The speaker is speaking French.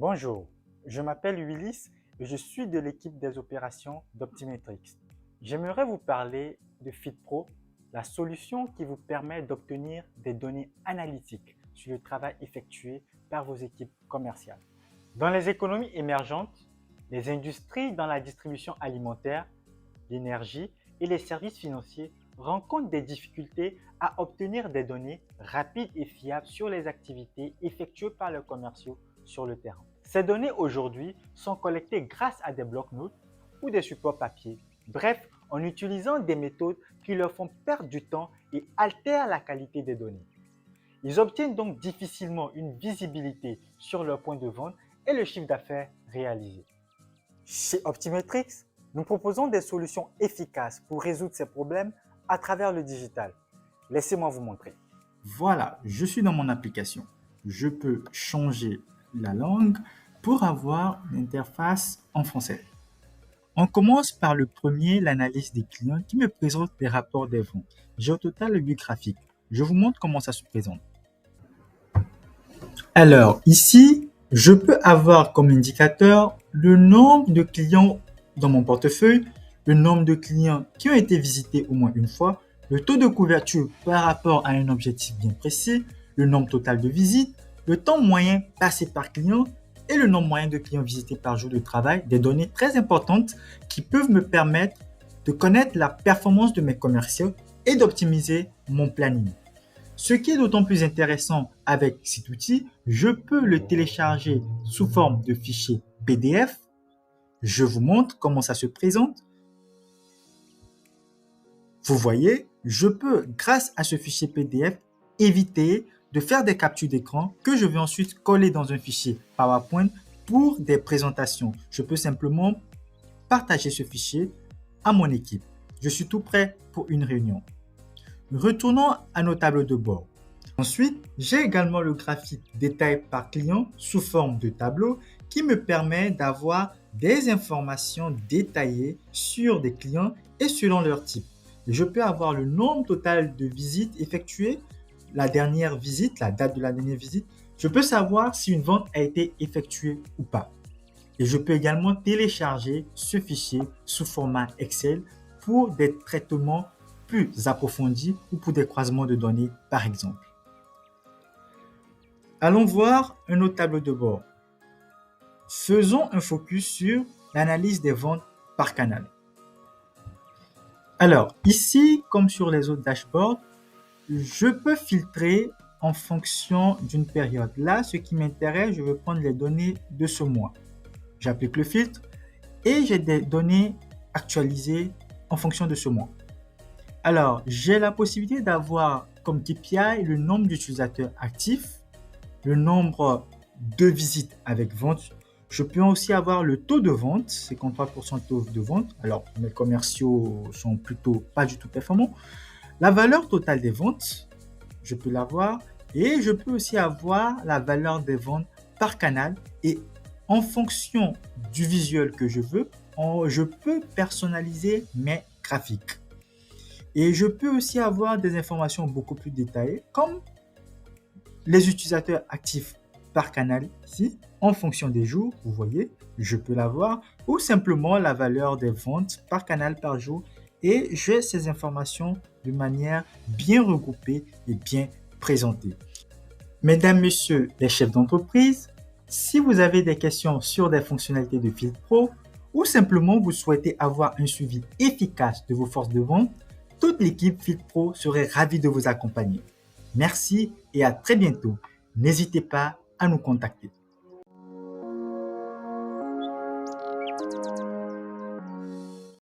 Bonjour, je m'appelle Willis et je suis de l'équipe des opérations d'Optimetrix. J'aimerais vous parler de FitPro, la solution qui vous permet d'obtenir des données analytiques sur le travail effectué par vos équipes commerciales. Dans les économies émergentes, les industries dans la distribution alimentaire, l'énergie et les services financiers rencontrent des difficultés à obtenir des données rapides et fiables sur les activités effectuées par les commerciaux sur le terrain. Ces données aujourd'hui sont collectées grâce à des blocs-notes ou des supports papier. Bref, en utilisant des méthodes qui leur font perdre du temps et altèrent la qualité des données. Ils obtiennent donc difficilement une visibilité sur leur point de vente et le chiffre d'affaires réalisé. Chez Optimetrix, nous proposons des solutions efficaces pour résoudre ces problèmes à travers le digital. Laissez-moi vous montrer. Voilà, je suis dans mon application. Je peux changer la langue pour avoir l'interface en français. On commence par le premier, l'analyse des clients qui me présente des rapports des ventes. J'ai au total 8 graphiques. Je vous montre comment ça se présente. Alors ici, je peux avoir comme indicateur le nombre de clients dans mon portefeuille, le nombre de clients qui ont été visités au moins une fois, le taux de couverture par rapport à un objectif bien précis, le nombre total de visites, le temps moyen passé par client et le nombre moyen de clients visités par jour de travail, des données très importantes qui peuvent me permettre de connaître la performance de mes commerciaux et d'optimiser mon planning. Ce qui est d'autant plus intéressant avec cet outil, je peux le télécharger sous forme de fichier PDF. Je vous montre comment ça se présente. Vous voyez, je peux, grâce à ce fichier PDF, éviter de faire des captures d'écran que je vais ensuite coller dans un fichier PowerPoint pour des présentations. Je peux simplement partager ce fichier à mon équipe. Je suis tout prêt pour une réunion. Retournons à nos tableaux de bord. Ensuite, j'ai également le graphique détail par client sous forme de tableau qui me permet d'avoir des informations détaillées sur des clients et selon leur type. Je peux avoir le nombre total de visites effectuées, la dernière visite, la date de la dernière visite. Je peux savoir si une vente a été effectuée ou pas. Et je peux également télécharger ce fichier sous format Excel pour des traitements plus approfondis ou pour des croisements de données, par exemple. Allons voir un autre tableau de bord. Faisons un focus sur l'analyse des ventes par canal. Alors, ici, comme sur les autres dashboards, je peux filtrer en fonction d'une période. Là, ce qui m'intéresse, je veux prendre les données de ce mois. J'applique le filtre et j'ai des données actualisées en fonction de ce mois. Alors, j'ai la possibilité d'avoir comme KPI le nombre d'utilisateurs actifs, le nombre de visites avec vente. Je peux aussi avoir le taux de vente, 53% de taux de vente. Alors, mes commerciaux sont plutôt pas du tout performants. La valeur totale des ventes, je peux l'avoir. Et je peux aussi avoir la valeur des ventes par canal. Et en fonction du visuel que je veux, je peux personnaliser mes graphiques. Et je peux aussi avoir des informations beaucoup plus détaillées, comme les utilisateurs actifs par canal ici, en fonction des jours, vous voyez, je peux l'avoir, ou simplement la valeur des ventes par canal par jour. Et j'ai ces informations de manière bien regroupée et bien présentée. Mesdames, Messieurs les chefs d'entreprise, si vous avez des questions sur des fonctionnalités de FitPro ou simplement vous souhaitez avoir un suivi efficace de vos forces de vente, toute l'équipe FitPro serait ravie de vous accompagner. Merci et à très bientôt. N'hésitez pas à nous contacter.